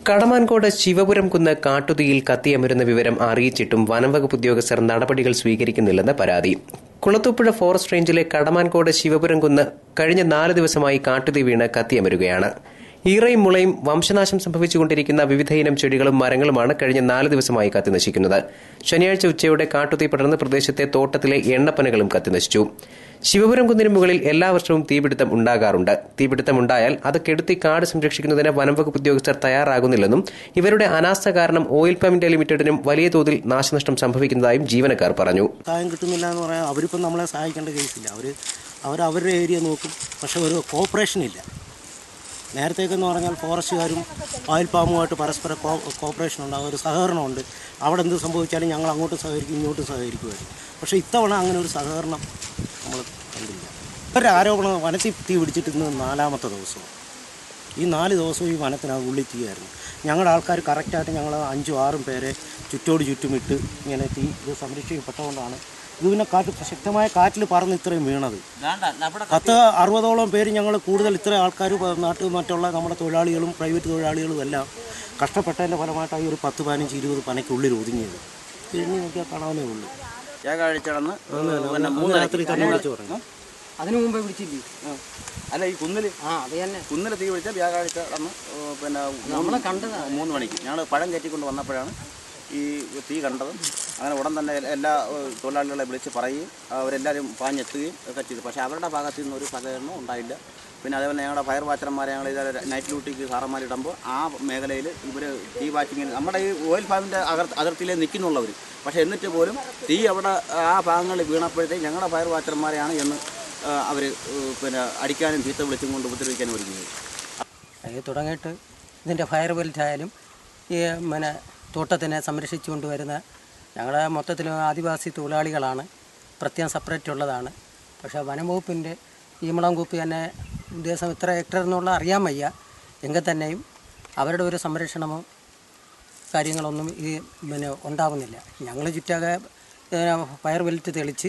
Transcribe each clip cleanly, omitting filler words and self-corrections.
കടമാൻകോട് ശിവപുരം കുന്ന് കാട്ടുതീയിൽ കത്തിയമരുന്ന വിവരം അറിയിച്ചിട്ടും വനംവകുപ്പ് ഉദ്യോഗസ്ഥർ നടപടികൾ സ്വീകരിക്കുന്നില്ലെന്ന് പരാതി. കുളത്തൂപ്പുഴ ഫോറസ്റ്റ് റേഞ്ചിലെ കടമാൻകോട് ശിവപുരം കുന്ന് കഴിഞ്ഞ 4 ദിവസമായി കാട്ടുതീ വീണ് കത്തിയമരുകയാണ്. ഈറയും മുളയും വംശനാശം സംഭവിച്ചുകൊണ്ടിരിക്കുന്ന വിവിധയിനം ചെടികളും മരങ്ങളുമാണ് കഴിഞ്ഞ 4 ദിവസമായി കത്തിനശിക്കുന്നത്. ശനിയാഴ്ച ഉച്ചയോടെ കാട്ടുതീ പടർന്ന് പ്രദേശത്തെ തോട്ടത്തിലെ എണ്ണപ്പനകളും കത്തിനശിച്ചു. ശിവപുരം കുന്നിന് മുകളിൽ എല്ലാ വർഷവും തീപിടുത്തം ഉണ്ടാകാറുണ്ട്. തീപിടുത്തമുണ്ടായാൽ അത് കെടുത്തി കാട് സംരക്ഷിക്കുന്നതിന് വനംവകുപ്പ് ഉദ്യോഗസ്ഥർ തയ്യാറാകുന്നില്ലെന്നും ഇവരുടെ അനാസ്ഥ കാരണം ഓയിൽ പാം ഇന്ത്യ ലിമിറ്റഡിനും വലിയ തോതിൽ നാശനഷ്ടം സംഭവിക്കുന്നതായും ജീവനക്കാർ പറഞ്ഞു. സഹായം കിട്ടുന്നില്ല എന്ന് പറയാൻ അവരിപ്പം നമ്മളെ സഹായിക്കേണ്ട കേസില്ല. അവരുടെ ഏരിയ നോക്കും, പക്ഷെ ഒരു കോപ്പറേഷൻ ഇല്ല. നേരത്തേക്കെന്ന് പറഞ്ഞാൽ ഫോറസ്റ്റുകാരും ഓയിൽ പാമുമായിട്ട് പരസ്പര കോപ്പറേഷൻ ഉണ്ടാകും, ഒരു സഹകരണമുണ്ട്. അവിടെ എന്ത് സംഭവിച്ചാലും ഞങ്ങൾ അങ്ങോട്ടും സഹകരിക്കും ഇങ്ങോട്ടും സഹകരിക്കുമായിരുന്നു. പക്ഷേ ഇത്തവണ അങ്ങനെ ഒരു സഹകരണം നമ്മൾ കണ്ടില്ല. ഒരു ആരോപണം വനത്തിൽ തീ പിടിച്ചിട്ട് ഇന്ന് 4ാമത്തെ ദിവസവും. ഈ 4 ദിവസവും ഈ വനത്തിനകത്ത് ഉള്ളിൽ തീയായിരുന്നു. ഞങ്ങളുടെ ആൾക്കാർ കറക്റ്റായിട്ട് ഞങ്ങൾ 5-6 പേരെ ചുറ്റുമിട്ട് ഇങ്ങനെ തീ ഇത് സംരക്ഷിക്കപ്പെട്ടതുകൊണ്ടാണ് ഇത് പിന്നെ ശക്തമായ കാറ്റിൽ പറന്ന് ഇത്രയും വീണത്. 60-ഓളം പേര് ഞങ്ങൾ കൂടുതൽ ഇത്ര ആൾക്കാർ മറ്റുള്ള നമ്മുടെ തൊഴിലാളികളും പ്രൈവറ്റ് തൊഴിലാളികളും എല്ലാം കഷ്ടപ്പെട്ടതിൻ്റെ ഫലമായിട്ടായി ഒരു 10-15-20 പനയ്ക്കുള്ളിൽ ഒതുങ്ങിയത്. തിരിഞ്ഞ് നോക്കിയാൽ കാണാനേ ഉള്ളൂ. അതിനു മുമ്പേ പിടിച്ചില്ലേ? അല്ല, ഈ കുന്നിൽ തീ പിടിച്ചാൽ വ്യാഴാഴ്ച കടന്ന് പിന്നെ നമ്മളെ കണ്ടതാണ് 3 മണിക്ക് ഞങ്ങൾ പഴം കയറ്റിക്കൊണ്ട് വന്നപ്പോഴാണ് ഈ തീ കണ്ടതും. അങ്ങനെ ഉടൻ തന്നെ എല്ലാ തൊഴിലാളികളെ വിളിച്ച് പറയുകയും അവരെല്ലാവരും പാഞ്ഞെത്തുകയും ഒക്കെ ചെയ്തു. പക്ഷേ അവരുടെ ഭാഗത്തു നിന്നൊരു സഹകരണം ഉണ്ടായില്ല. പിന്നെ അതേപോലെ ഞങ്ങളുടെ ഫയർ വാച്ചർമാരെ ഞങ്ങൾ ഇത് നൈറ്റ് ഡ്യൂട്ടിക്ക് സാറന്മാരിടുമ്പോൾ ആ മേഖലയിൽ ഇവർ തീ വാച്ചിങ്ങിന് നമ്മുടെ ഈ ഓയിൽ ഫാമിൻ്റെ അതിർത്തിയിലേ നിൽക്കുന്നുള്ളവർ. പക്ഷേ എന്നിട്ട് പോലും തീ അവിടെ ആ ഭാഗങ്ങളിൽ വീണപ്പോഴത്തേക്ക് ഞങ്ങളുടെ ഫയർ വാച്ചർമാരെയാണ് എന്ന് അവർ പിന്നെ അടിക്കാനും ചീത്ത വിളിച്ചും കൊണ്ട് ഉപദ്രവിക്കാനും ഒരുങ്ങിയത്. അത് തുടങ്ങിയിട്ട് ഇതിൻ്റെ ഫയർ ബെൽറ്റായാലും ഈ പിന്നെ തോട്ടത്തിനെ സംരക്ഷിച്ചു കൊണ്ടുവരുന്ന ഞങ്ങളുടെ മൊത്തത്തിൽ ആദിവാസി തൊഴിലാളികളാണ്, പ്രത്യേകം സെപ്പറേറ്റ് ഉള്ളതാണ്. പക്ഷേ വനംവകുപ്പിൻ്റെ ഈ മുളംകൂപ്പി തന്നെ ഉദ്ദേശം ഇത്ര ഹെക്ടർ എന്നുള്ള അറിയാൻ വയ്യ. എങ്കിൽ തന്നെയും അവരുടെ ഒരു സംരക്ഷണമോ കാര്യങ്ങളൊന്നും ഈ പിന്നെ ഉണ്ടാകുന്നില്ല. ഞങ്ങൾ ചുറ്റാകെ ഫയർ ബെൽറ്റ് തെളിച്ച്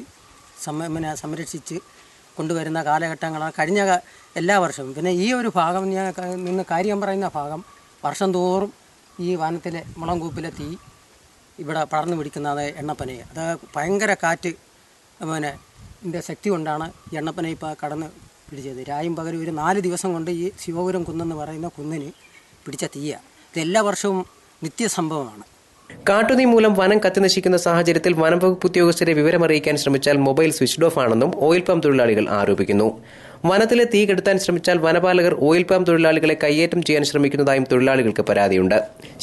സംരക്ഷിച്ച് കൊണ്ടുവരുന്ന കാലഘട്ടങ്ങളാണ് കഴിഞ്ഞ എല്ലാ വർഷവും. പിന്നെ ഈ ഒരു ഭാഗം ഞാൻ നിന്ന് കാര്യം പറയുന്ന ഭാഗം വർഷം തോറും ഈ വനത്തിലെ മുളംകൂപ്പിലെ തീ ഇവിടെ പടർന്നു പിടിക്കുന്നത് എണ്ണപ്പനയെ. അത് ഭയങ്കര കാറ്റ് പിന്നെ ഇതിൻ്റെ ശക്തി കൊണ്ടാണ് എണ്ണപ്പന ഇപ്പോൾ കടന്ന് പിടിച്ചത്. രായും പകലും ഒരു 4 ദിവസം കൊണ്ട് ഈ ശിവപുരം കുന്നെന്ന് പറയുന്ന കുന്നിന് പിടിച്ച തീയ. ഇത് എല്ലാ വർഷവും നിത്യസംഭവമാണ്. കാട്ടുതീ മൂലം വനം കത്തിനശിക്കുന്ന സാഹചര്യത്തിൽ വനംവകുപ്പ് ഉദ്യോഗസ്ഥരെ വിവരമറിയിക്കാൻ ശ്രമിച്ചാൽ മൊബൈൽ സ്വിച്ച്ഡ് ഓഫ് ആണെന്നും ഓയിൽ പാം തൊഴിലാളികൾ ആരോപിക്കുന്നു. വനത്തിലെ തീ കെടുത്താൻ ശ്രമിച്ചാൽ വനപാലകർ ഓയിൽ പാം തൊഴിലാളികളെ കയ്യേറ്റം ചെയ്യാൻ ശ്രമിക്കുന്നതായും തൊഴിലാളികൾക്ക് പരാതിയുണ്ട്.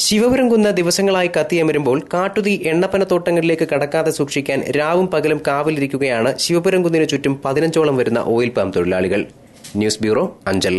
ശിവപുരം കുന്ന് ദിവസങ്ങളായി കത്തിയമരുമ്പോൾ കാട്ടുതീ എണ്ണപ്പന തോട്ടങ്ങളിലേക്ക് കടക്കാതെ സൂക്ഷിക്കാൻ രാവും പകലും കാവലിരിക്കുകയാണ് ശിവപുരം കുന്നിനു ചുറ്റും 15ഓളം വരുന്ന ഓയിൽ പാം തൊഴിലാളികൾ. News bureau, Anchal.